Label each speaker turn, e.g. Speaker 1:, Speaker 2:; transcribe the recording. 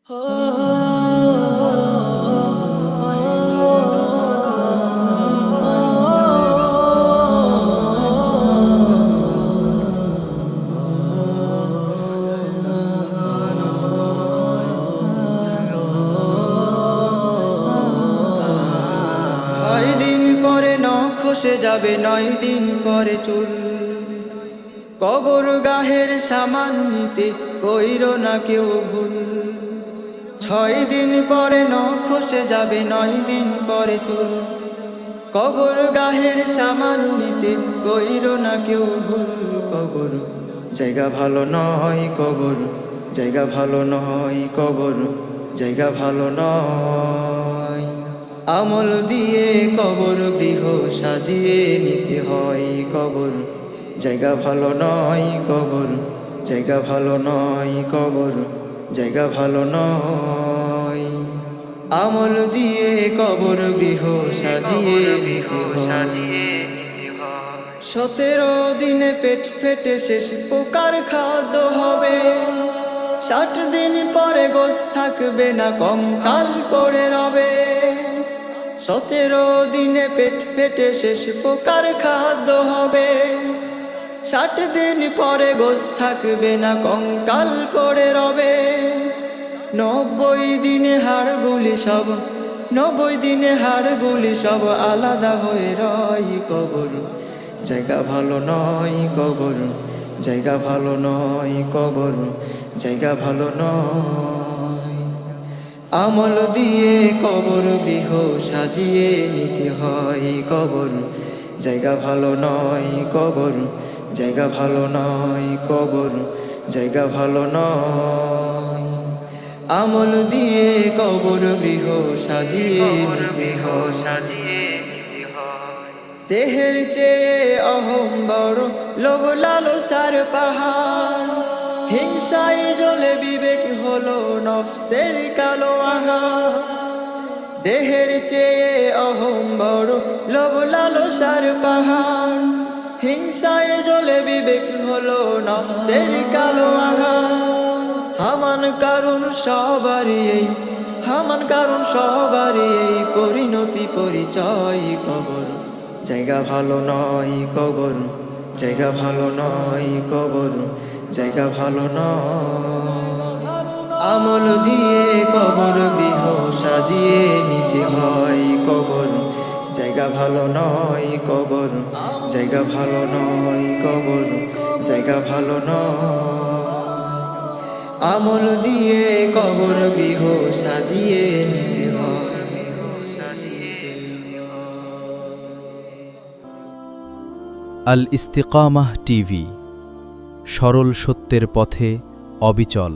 Speaker 1: দিন পরে নখ খসে যাবে, 9 দিন পরে চুল। কবর গাহের সামান নিতে কইরো না কেউ ভুল। 6 দিন পরে নখ খসে যাবে, 9 দিন পরে চুল। কবর গাহের সামান নিতে কইরো না কেউ ভুল। কবর জায়গা ভালো নয়, কবর জায়গা ভালো নয়, কবর জায়গা ভালো নয়। আমল দিয়ে কবর গৃহ সাজিয়ে নিতে হয়। কবর জায়গা ভালো নয়, কবর জায়গা ভালো নয়, কবর জায়গা ভালো নয়। আমল দিয়ে কবর গৃহ সাজিয়ে নিতে হয়। 17 দিনে পেট ফেটে শেষ পোকার খাদ্য হবে। 60 দিন পরে গোশ থাকবে না, কঙ্কাল পড়ে রবে। 17 দিনে পেট ফেটে শেষ পোকার খাদ্য হবে। 60 দিন পরে গোশ থাকবে না, কঙ্কাল পড়ে রবে। 90 দিনে হাড়গুলি সব, 90 দিনে হাড়গুলি সব আলাদা হয়ে রয়। কবর জায়গা ভালো নয়, কবর জায়গা ভালো নয়, কবর জায়গা ভালো নয়। আমল দিয়ে কবর গৃহ সাজিয়ে নিতে হয়। কবর জায়গা ভালো নয়, কবর জায়গা ভালো নয়, কবর জায়গা ভালো নয়। আমল দিয়ে কবর গৃহ সাজিয়ে নিতে হয়। দেহের চেয়ে অহম বড়, লোভ লালসার পাহাড়। হিংসায় জ্বলে বিবেক হলো নফসের কালো আহার। দেহের চেয়ে অহম বড়, লোভ লালসার পাহাড়। হিংসায় জ্বলে বিবেক হলো নফসের কালো আহার। হামান কারণ সবারই এই, হামান কারণ সবারই এই পরিণতি পরিচয়। কবর জায়গা ভালো নয়, কবর জায়গা ভালো নয়, কবর জায়গা ভালো নয়। আমল দিয়ে কবর গৃহ সাজিয়ে নিতে হয়। কবর জায়গা ভালো নয়, কবর জায়গা ভালো নয়, কবর জায়গা ভালো নয়। আমল দিয়ে কবর গৃহ সাজিয়ে নিতে হয়।
Speaker 2: আল ইস্তিকামাহ টিভি, সরল সত্যের পথে অবিচল।